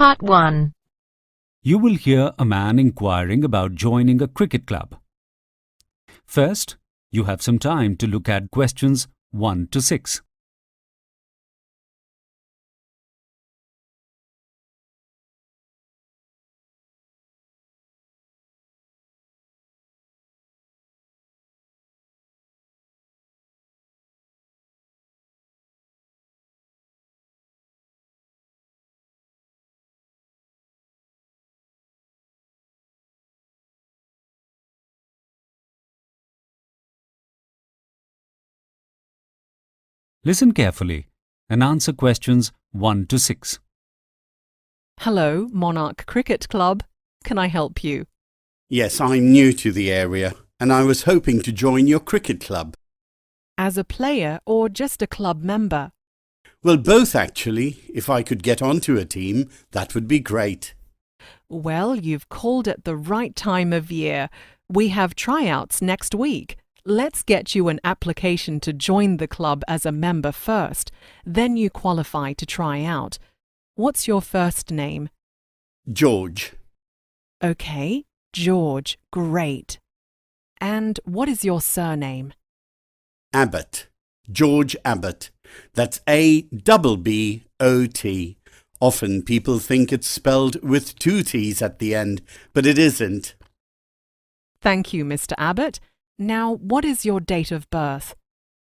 Part 1. You will hear a man inquiring about joining a cricket club. First, you have some time to look at questions 1 to 6. Listen carefully and answer questions 1 to 6. Hello, Monarch Cricket Club. Can I help you? Yes, I'm new to the area and I was hoping to join your cricket club. As a player or just a club member? Well, both actually. If I could get onto a team, that would be great. Well, you've called at the right time of year. We have tryouts next week. Let's get you an application to join the club as a member first. Then you qualify to try out. What's your first name? George. Okay, George. Great. And what is your surname? Abbott. George Abbott. That's A-B-B-O-T. Often people think it's spelled with 2 T's at the end, but it isn't. Thank you, Mr. Abbott. Now, what is your date of birth?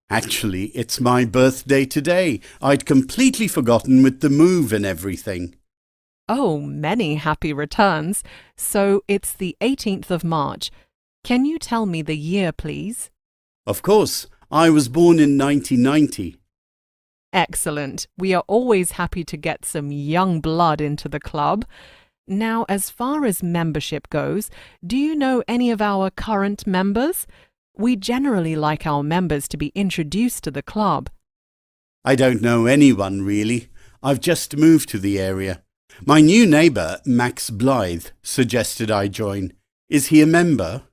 Actually, it's my birthday today. I'd completely forgotten with the move and everything. Oh, many happy returns. So it's the 18th of March. Can you tell me the year, please? Of course, I was born in 1990. Excellent. We are always happy to get some young blood into the club. Now, as far as membership goes, do you know any of our current members? We generally like our members to be introduced to the club. I don't know anyone really. I've just moved to the area. My new neighbour, Max Blythe, suggested I join. Is he a member?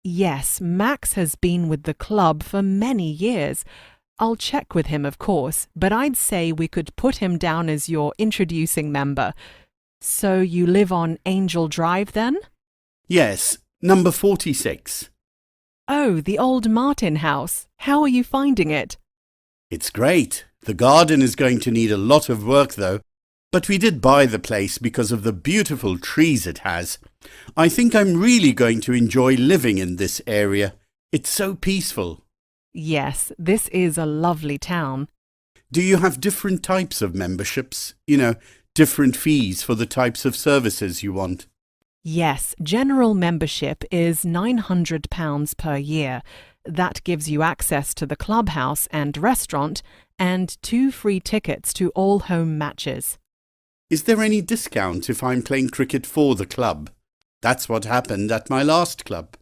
Yes, Max has been with the club for many years. I'll check with him, of course, but I'd say we could put him down as your introducing member. So you live on Angel Drive then? Yes, number 46. Oh, the old Martin house. How are you finding it? It's great. The garden is going to need a lot of work though, but we did buy the place because of the beautiful trees it has. I think I'm really going to enjoy living in this area. It's so peaceful. Yes, this is a lovely town. Do you have different types of memberships? Different fees for the types of services you want? Yes, general membership is £900 per year. That gives you access to the clubhouse and restaurant and 2 free tickets to all home matches. Is there any discount if I'm playing cricket for the club? That's what happened at my last club.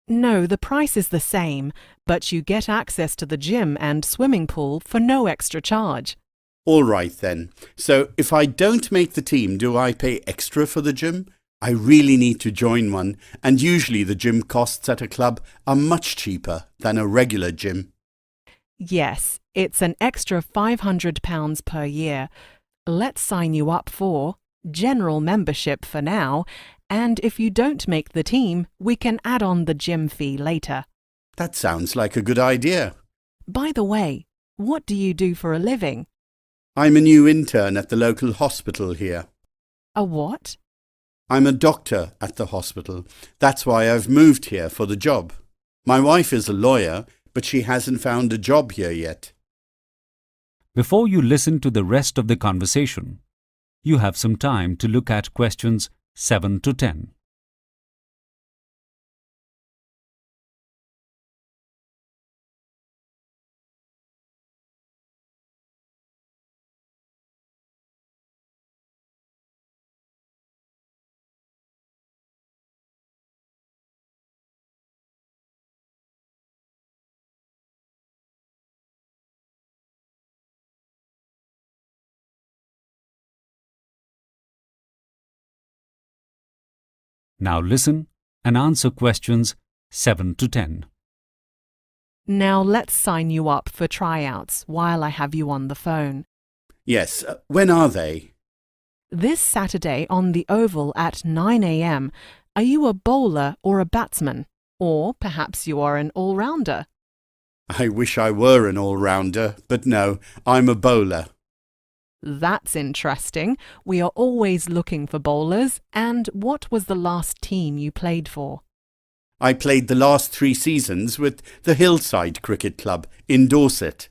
No, the price is the same, but you get access to the gym and swimming pool for no extra charge. All right then. So if I don't make the team, do I pay extra for the gym? I really need to join one, and usually the gym costs at a club are much cheaper than a regular gym. Yes, it's an extra £500 per year. Let's sign you up for general membership for now, and if you don't make the team, we can add on the gym fee later. That sounds like a good idea. By the way, what do you do for a living? I'm a new intern at the local hospital here. A what? I'm a doctor at the hospital. That's why I've moved here for the job. My wife is a lawyer, but she hasn't found a job here yet. Before you listen to the rest of the conversation, you have some time to look at questions 7 to 10. Now listen and answer questions 7 to 10. Now let's sign you up for tryouts while I have you on the phone. Yes, when are they? This Saturday on the Oval at 9 a.m., are you a bowler or a batsman? Or perhaps you are an all-rounder? I wish I were an all-rounder, but no, I'm a bowler. That's interesting. We are always looking for bowlers. And what was the last team you played for? I played the last 3 seasons with the Hillside Cricket Club in Dorset.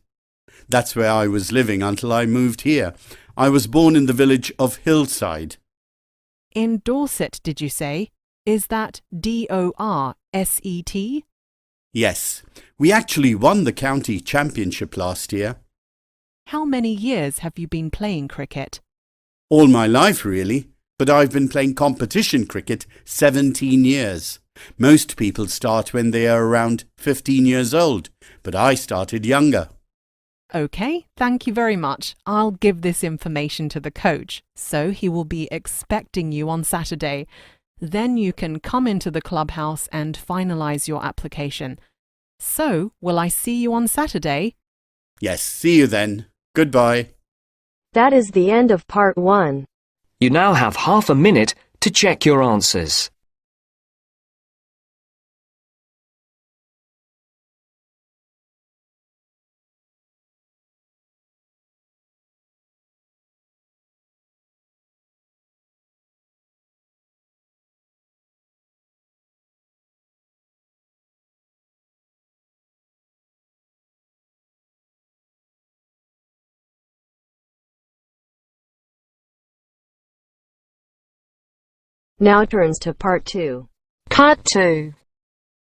That's where I was living until I moved here. I was born in the village of Hillside. In Dorset, did you say? Is that D-O-R-S-E-T? Yes, we actually won the county championship last year. How many years have you been playing cricket? All my life, really, but I've been playing competition cricket 17 years. Most people start when they are around 15 years old, but I started younger. OK, thank you very much. I'll give this information to the coach, so he will be expecting you on Saturday. Then you can come into the clubhouse and finalise your application. So, will I see you on Saturday? Yes, see you then. Goodbye. That is the end of part 1. You now have half a minute to check your answers. Now turns to part 2. Part 2.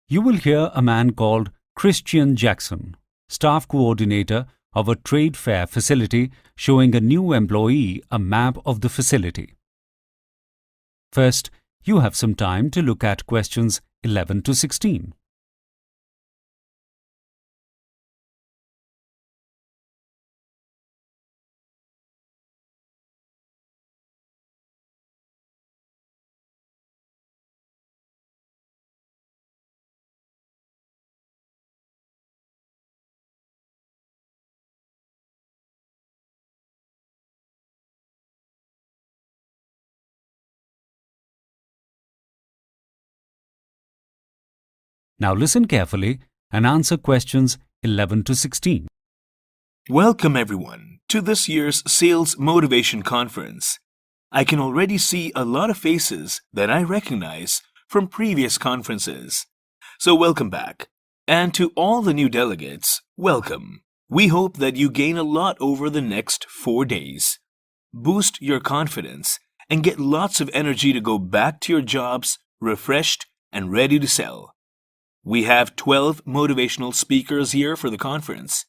You will hear a man called Christian Jackson, staff coordinator of a trade fair facility, showing a new employee a map of the facility. First, you have some time to look at questions 11 to 16. Now listen carefully and answer questions 11 to 16. Welcome everyone to this year's Sales Motivation Conference. I can already see a lot of faces that I recognize from previous conferences. So welcome back. And to all the new delegates, welcome. We hope that you gain a lot over the next 4 days. Boost your confidence and get lots of energy to go back to your jobs refreshed and ready to sell. We have 12 motivational speakers here for the conference,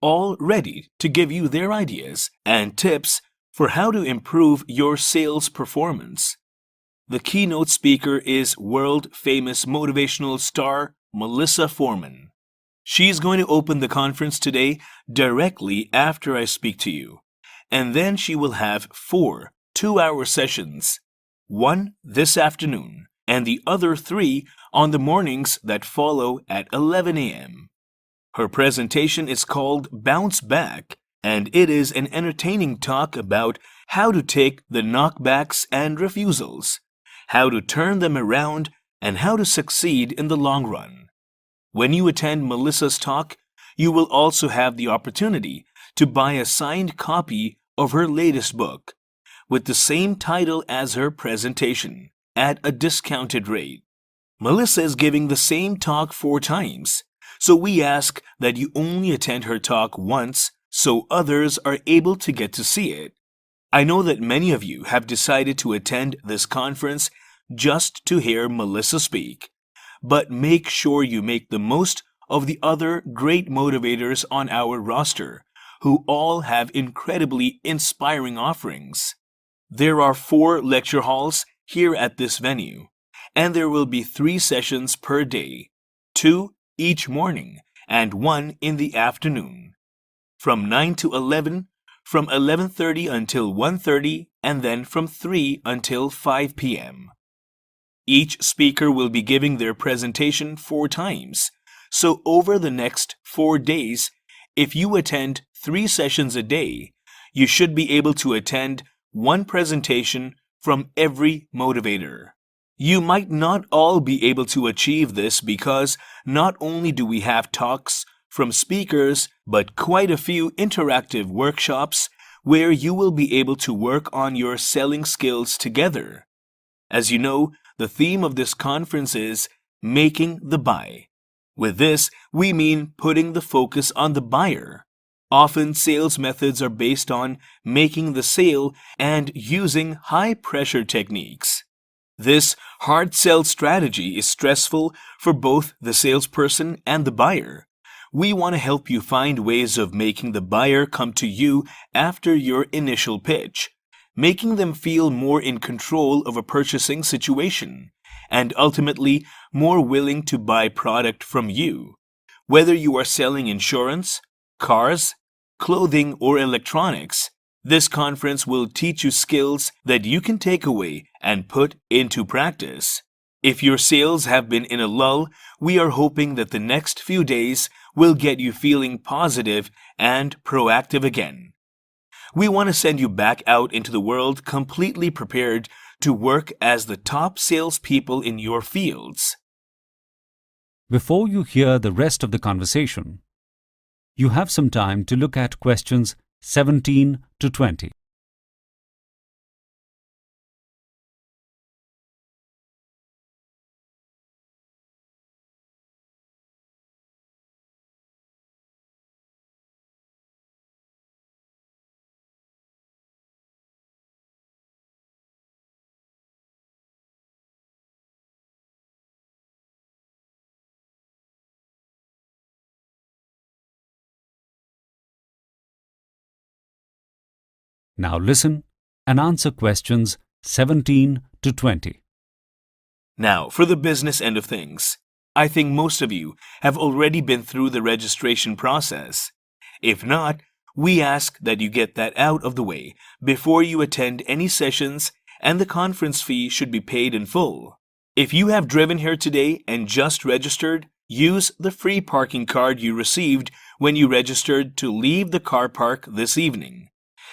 all ready to give you their ideas and tips for how to improve your sales performance. The keynote speaker is world-famous motivational star Melissa Foreman. She's going to open the conference today directly after I speak to you, and then she will have 4 two-hour sessions, 1 this afternoon and the other 3 on the mornings that follow at 11 a.m. Her presentation is called Bounce Back, and it is an entertaining talk about how to take the knockbacks and refusals, how to turn them around, and how to succeed in the long run. When you attend Melissa's talk, you will also have the opportunity to buy a signed copy of her latest book with the same title as her presentation at a discounted rate. Melissa is giving the same talk 4 times, so we ask that you only attend her talk once so others are able to get to see it. I know that many of you have decided to attend this conference just to hear Melissa speak, but make sure you make the most of the other great motivators on our roster, who all have incredibly inspiring offerings. There are 4 lecture halls here at this venue, and there will be 3 sessions per day, 2 each morning and 1 in the afternoon, from 9 to 11, from 11:30 until 1:30, and then from 3 until 5 p.m. Each speaker will be giving their presentation 4 times, so over the next 4 days, if you attend 3 sessions a day, you should be able to attend one presentation from every motivator. You might not all be able to achieve this because not only do we have talks from speakers, but quite a few interactive workshops where you will be able to work on your selling skills together. As you know, the theme of this conference is making the buy. With this, we mean putting the focus on the buyer. Often, sales methods are based on making the sale and using high-pressure techniques. This hard sell strategy is stressful for both the salesperson and the buyer. We want to help you find ways of making the buyer come to you after your initial pitch, making them feel more in control of a purchasing situation, and ultimately more willing to buy product from you. Whether you are selling insurance, cars, clothing, or electronics, this conference will teach you skills that you can take away and put into practice. If your sales have been in a lull, we are hoping that the next few days will get you feeling positive and proactive again. We want to send you back out into the world completely prepared to work as the top salespeople in your fields. Before you hear the rest of the conversation, you have some time to look at questions 17 to 20. Now listen and answer questions 17 to 20. Now, for the business end of things, I think most of you have already been through the registration process. If not, we ask that you get that out of the way before you attend any sessions, and the conference fee should be paid in full. If you have driven here today and just registered, use the free parking card you received when you registered to leave the car park this evening.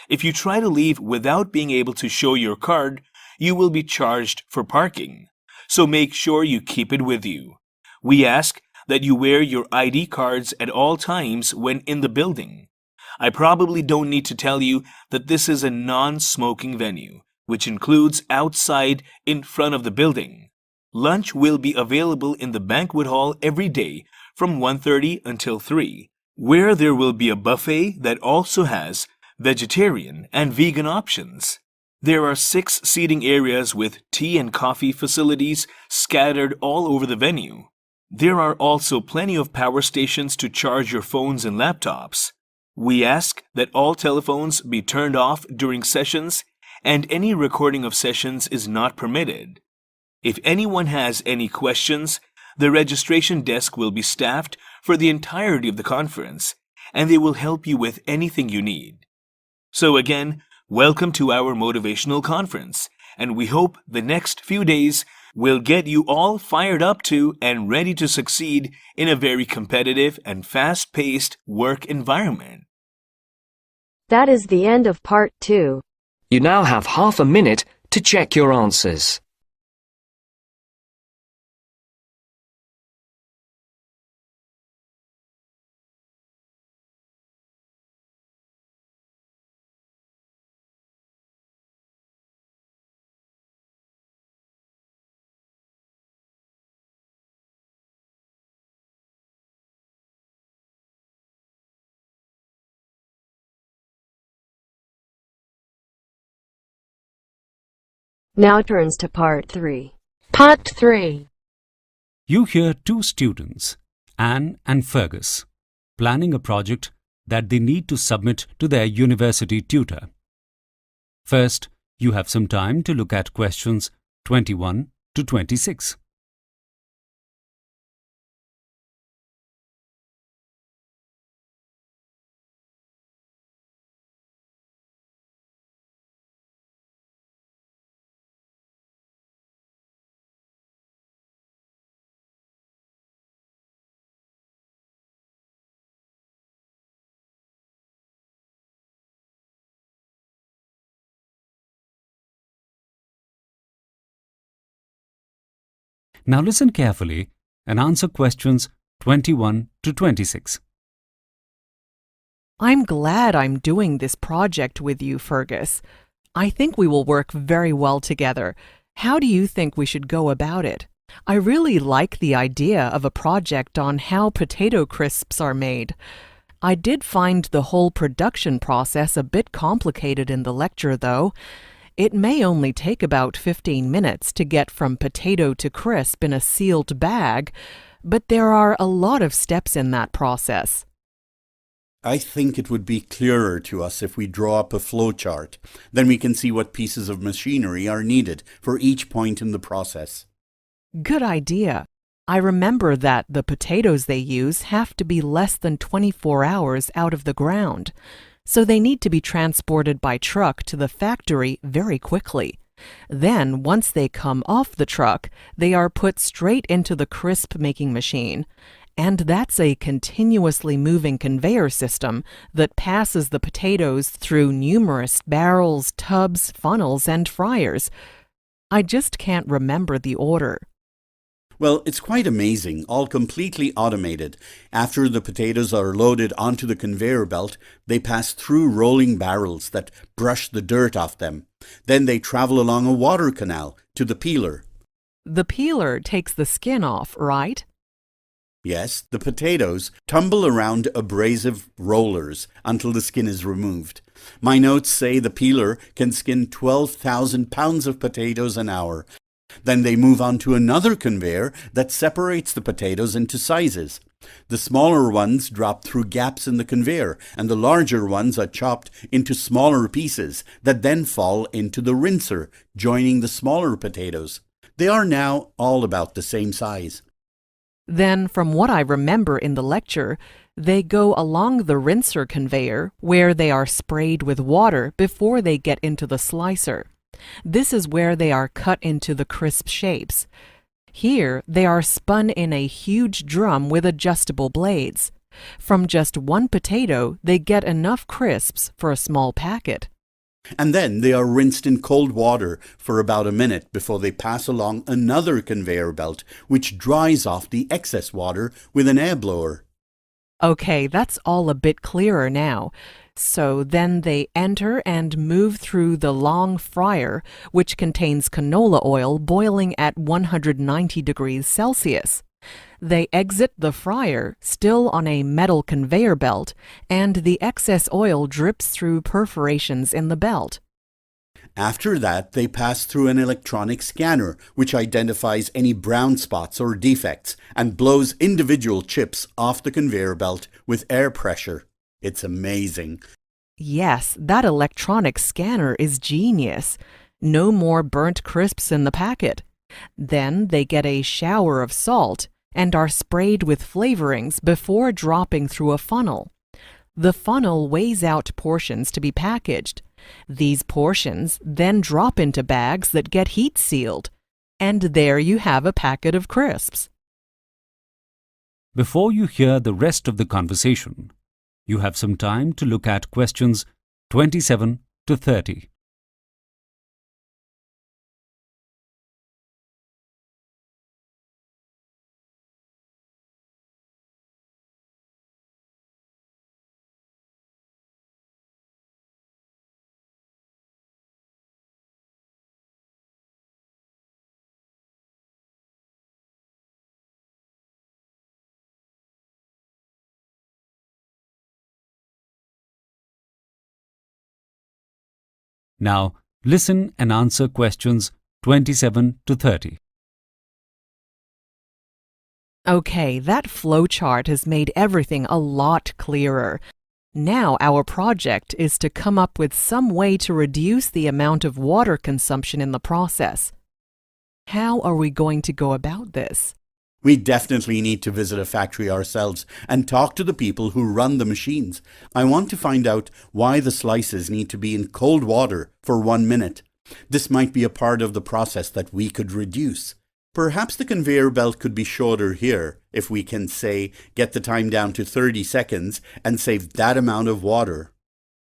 If you try to leave without being able to show your card, you will be charged for parking. So make sure you keep it with you. We ask that you wear your ID cards at all times when in the building. I probably don't need to tell you that this is a non-smoking venue, which includes outside in front of the building. Lunch will be available in the banquet hall every day from 1:30 until 3, where there will be a buffet that also has vegetarian and vegan options. There are 6 seating areas with tea and coffee facilities scattered all over the venue. There are also plenty of power stations to charge your phones and laptops. We ask that all telephones be turned off during sessions, and any recording of sessions is not permitted. If anyone has any questions, the registration desk will be staffed for the entirety of the conference, and they will help you with anything you need. So again, welcome to our motivational conference, and we hope the next few days will get you all fired up to and ready to succeed in a very competitive and fast-paced work environment. That is the end of part 2. You now have half a minute to check your answers. Now turns to part 3. Part 3. You hear 2 students, Anne and Fergus, planning a project that they need to submit to their university tutor. First, you have some time to look at questions 21 to 26. Now listen carefully and answer questions 21 to 26. I'm glad I'm doing this project with you, Fergus. I think we will work very well together. How do you think we should go about it? I really like the idea of a project on how potato crisps are made. I did find the whole production process a bit complicated in the lecture, though. It may only take about 15 minutes to get from potato to crisp in a sealed bag, but there are a lot of steps in that process. I think it would be clearer to us if we draw up a flowchart. Then we can see what pieces of machinery are needed for each point in the process. Good idea. I remember that the potatoes they use have to be less than 24 hours out of the ground, so they need to be transported by truck to the factory very quickly. Then, once they come off the truck, they are put straight into the crisp-making machine. And that's a continuously moving conveyor system that passes the potatoes through numerous barrels, tubs, funnels, and fryers. I just can't remember the order. Well, it's quite amazing, all completely automated. After the potatoes are loaded onto the conveyor belt, they pass through rolling barrels that brush the dirt off them. Then they travel along a water canal to the peeler. The peeler takes the skin off, right? Yes, the potatoes tumble around abrasive rollers until the skin is removed. My notes say the peeler can skin 12,000 pounds of potatoes an hour. Then they move on to another conveyor that separates the potatoes into sizes. The smaller ones drop through gaps in the conveyor, and the larger ones are chopped into smaller pieces that then fall into the rinser, joining the smaller potatoes. They are now all about the same size. Then, from what I remember in the lecture, they go along the rinser conveyor where they are sprayed with water before they get into the slicer. This is where they are cut into the crisp shapes. Here, they are spun in a huge drum with adjustable blades. From just one potato, they get enough crisps for a small packet. And then they are rinsed in cold water for about a minute before they pass along another conveyor belt, which dries off the excess water with an air blower. Okay, that's all a bit clearer now. So then they enter and move through the long fryer, which contains canola oil boiling at 190 degrees Celsius. They exit the fryer, still on a metal conveyor belt, and the excess oil drips through perforations in the belt. After that, they pass through an electronic scanner, which identifies any brown spots or defects and blows individual chips off the conveyor belt with air pressure. It's amazing. Yes, that electronic scanner is genius. No more burnt crisps in the packet. Then they get a shower of salt and are sprayed with flavorings before dropping through a funnel. The funnel weighs out portions to be packaged. These portions then drop into bags that get heat sealed. And there you have a packet of crisps. Before you hear the rest of the conversation, you have some time to look at questions 27 to 30. Now, listen and answer questions 27 to 30. Okay, that flowchart has made everything a lot clearer. Now our project is to come up with some way to reduce the amount of water consumption in the process. How are we going to go about this? We definitely need to visit a factory ourselves and talk to the people who run the machines. I want to find out why the slices need to be in cold water for 1 minute. This might be a part of the process that we could reduce. Perhaps the conveyor belt could be shorter here if we can, say, get the time down to 30 seconds and save that amount of water.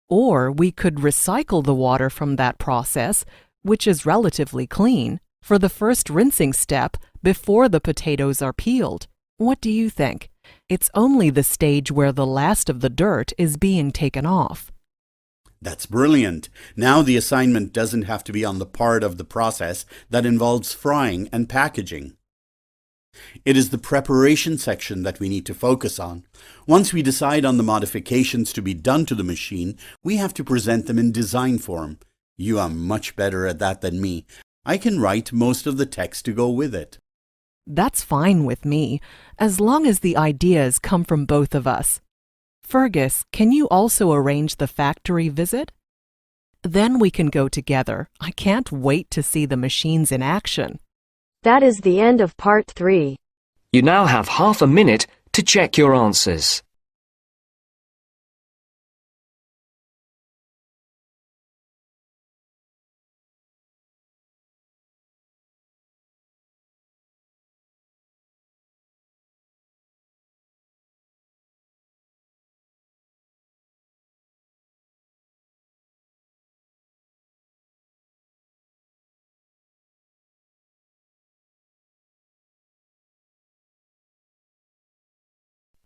Or we could recycle the water from that process, which is relatively clean, for the first rinsing step before the potatoes are peeled. What do you think? It's only the stage where the last of the dirt is being taken off. That's brilliant. Now the assignment doesn't have to be on the part of the process that involves frying and packaging. It is the preparation section that we need to focus on. Once we decide on the modifications to be done to the machine, we have to present them in design form. You are much better at that than me. I can write most of the text to go with it. That's fine with me, as long as the ideas come from both of us. Fergus, can you also arrange the factory visit? Then we can go together. I can't wait to see the machines in action. That is the end of part 3. You now have half a minute to check your answers.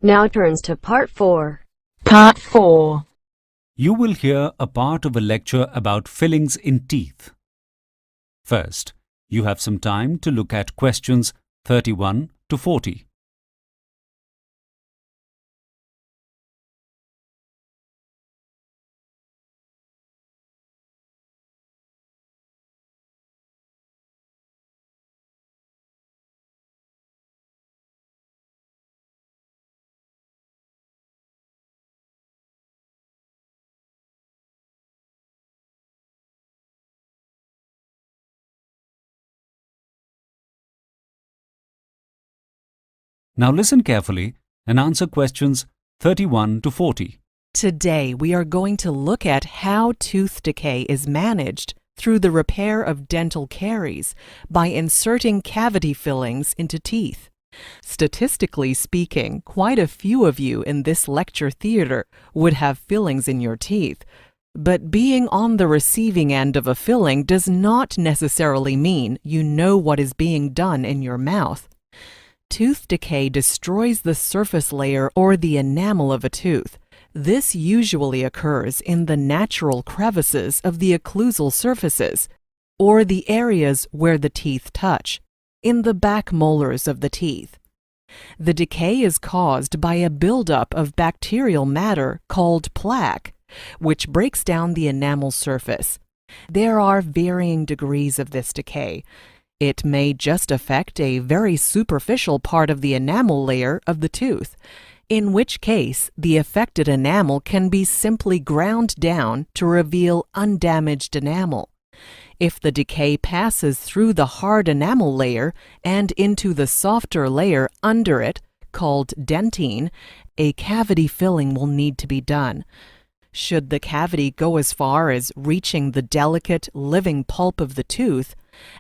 Now turns to part 4. Part 4. You will hear a part of a lecture about fillings in teeth. First, you have some time to look at questions 31 to 40. Now listen carefully and answer questions 31 to 40. Today we are going to look at how tooth decay is managed through the repair of dental caries by inserting cavity fillings into teeth. Statistically speaking, quite a few of you in this lecture theater would have fillings in your teeth. But being on the receiving end of a filling does not necessarily mean you know what is being done in your mouth. Tooth decay destroys the surface layer or the enamel of a tooth. This usually occurs in the natural crevices of the occlusal surfaces, or the areas where the teeth touch, in the back molars of the teeth. The decay is caused by a buildup of bacterial matter called plaque, which breaks down the enamel surface. There are varying degrees of this decay. It may just affect a very superficial part of the enamel layer of the tooth, in which case the affected enamel can be simply ground down to reveal undamaged enamel. If the decay passes through the hard enamel layer and into the softer layer under it, called dentine, a cavity filling will need to be done. Should the cavity go as far as reaching the delicate, living pulp of the tooth,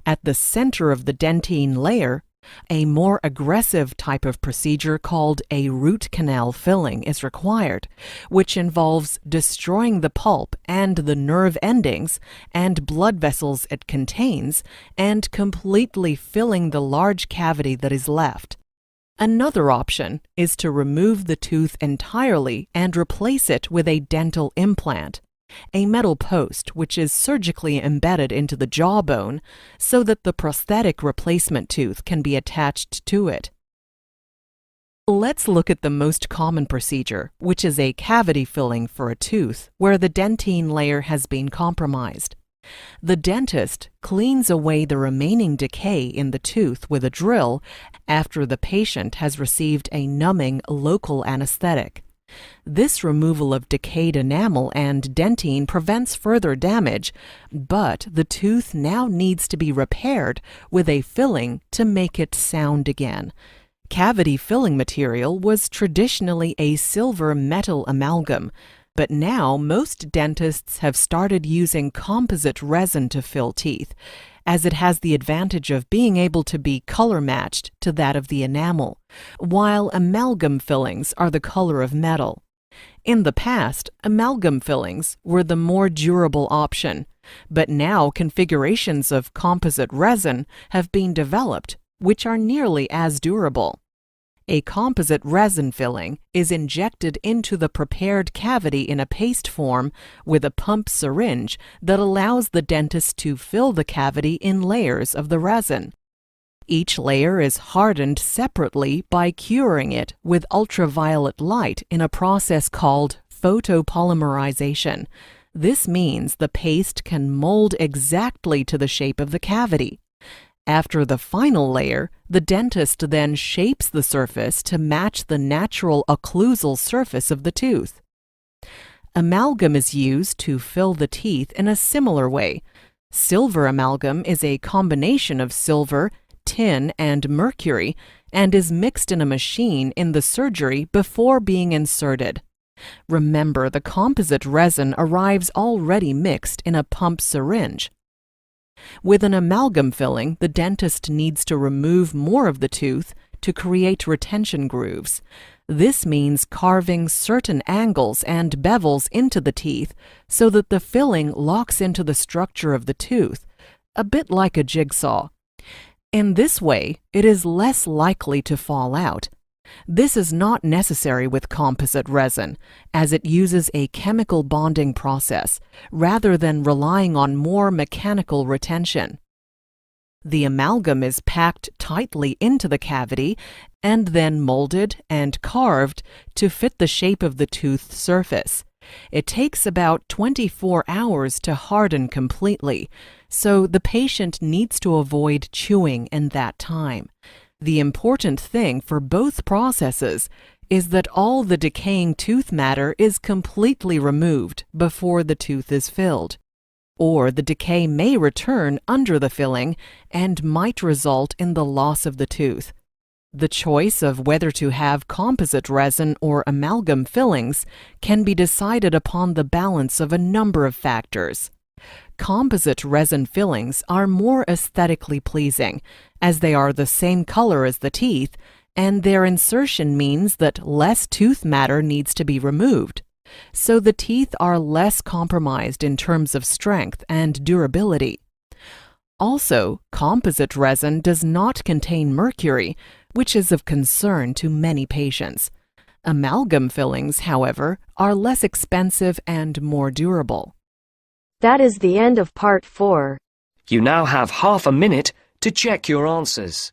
at the center of the dentine layer, a more aggressive type of procedure called a root canal filling is required, which involves destroying the pulp and the nerve endings and blood vessels it contains and completely filling the large cavity that is left. Another option is to remove the tooth entirely and replace it with a dental implant, a metal post which is surgically embedded into the jawbone so that the prosthetic replacement tooth can be attached to it. Let's look at the most common procedure, which is a cavity filling for a tooth where the dentine layer has been compromised. The dentist cleans away the remaining decay in the tooth with a drill after the patient has received a numbing local anesthetic. This removal of decayed enamel and dentine prevents further damage, but the tooth now needs to be repaired with a filling to make it sound again. Cavity filling material was traditionally a silver metal amalgam, but now most dentists have started using composite resin to fill teeth, as it has the advantage of being able to be color matched to that of the enamel, while amalgam fillings are the color of metal. In the past, amalgam fillings were the more durable option, but now configurations of composite resin have been developed which are nearly as durable. A composite resin filling is injected into the prepared cavity in a paste form with a pump syringe that allows the dentist to fill the cavity in layers of the resin. Each layer is hardened separately by curing it with ultraviolet light in a process called photopolymerization. This means the paste can mold exactly to the shape of the cavity. After the final layer, the dentist then shapes the surface to match the natural occlusal surface of the tooth. Amalgam is used to fill the teeth in a similar way. Silver amalgam is a combination of silver, tin, and mercury, and is mixed in a machine in the surgery before being inserted. Remember, the composite resin arrives already mixed in a pump syringe. With an amalgam filling, the dentist needs to remove more of the tooth to create retention grooves. This means carving certain angles and bevels into the teeth so that the filling locks into the structure of the tooth, a bit like a jigsaw. In this way, it is less likely to fall out. This is not necessary with composite resin, as it uses a chemical bonding process rather than relying on more mechanical retention. The amalgam is packed tightly into the cavity and then molded and carved to fit the shape of the tooth surface. It takes about 24 hours to harden completely, so the patient needs to avoid chewing in that time. The important thing for both processes is that all the decaying tooth matter is completely removed before the tooth is filled, or the decay may return under the filling and might result in the loss of the tooth. The choice of whether to have composite resin or amalgam fillings can be decided upon the balance of a number of factors. Composite resin fillings are more aesthetically pleasing, as they are the same color as the teeth, and their insertion means that less tooth matter needs to be removed. So the teeth are less compromised in terms of strength and durability. Also, composite resin does not contain mercury, which is of concern to many patients. Amalgam fillings, however, are less expensive and more durable. That is the end of part 4. You now have half a minute to check your answers.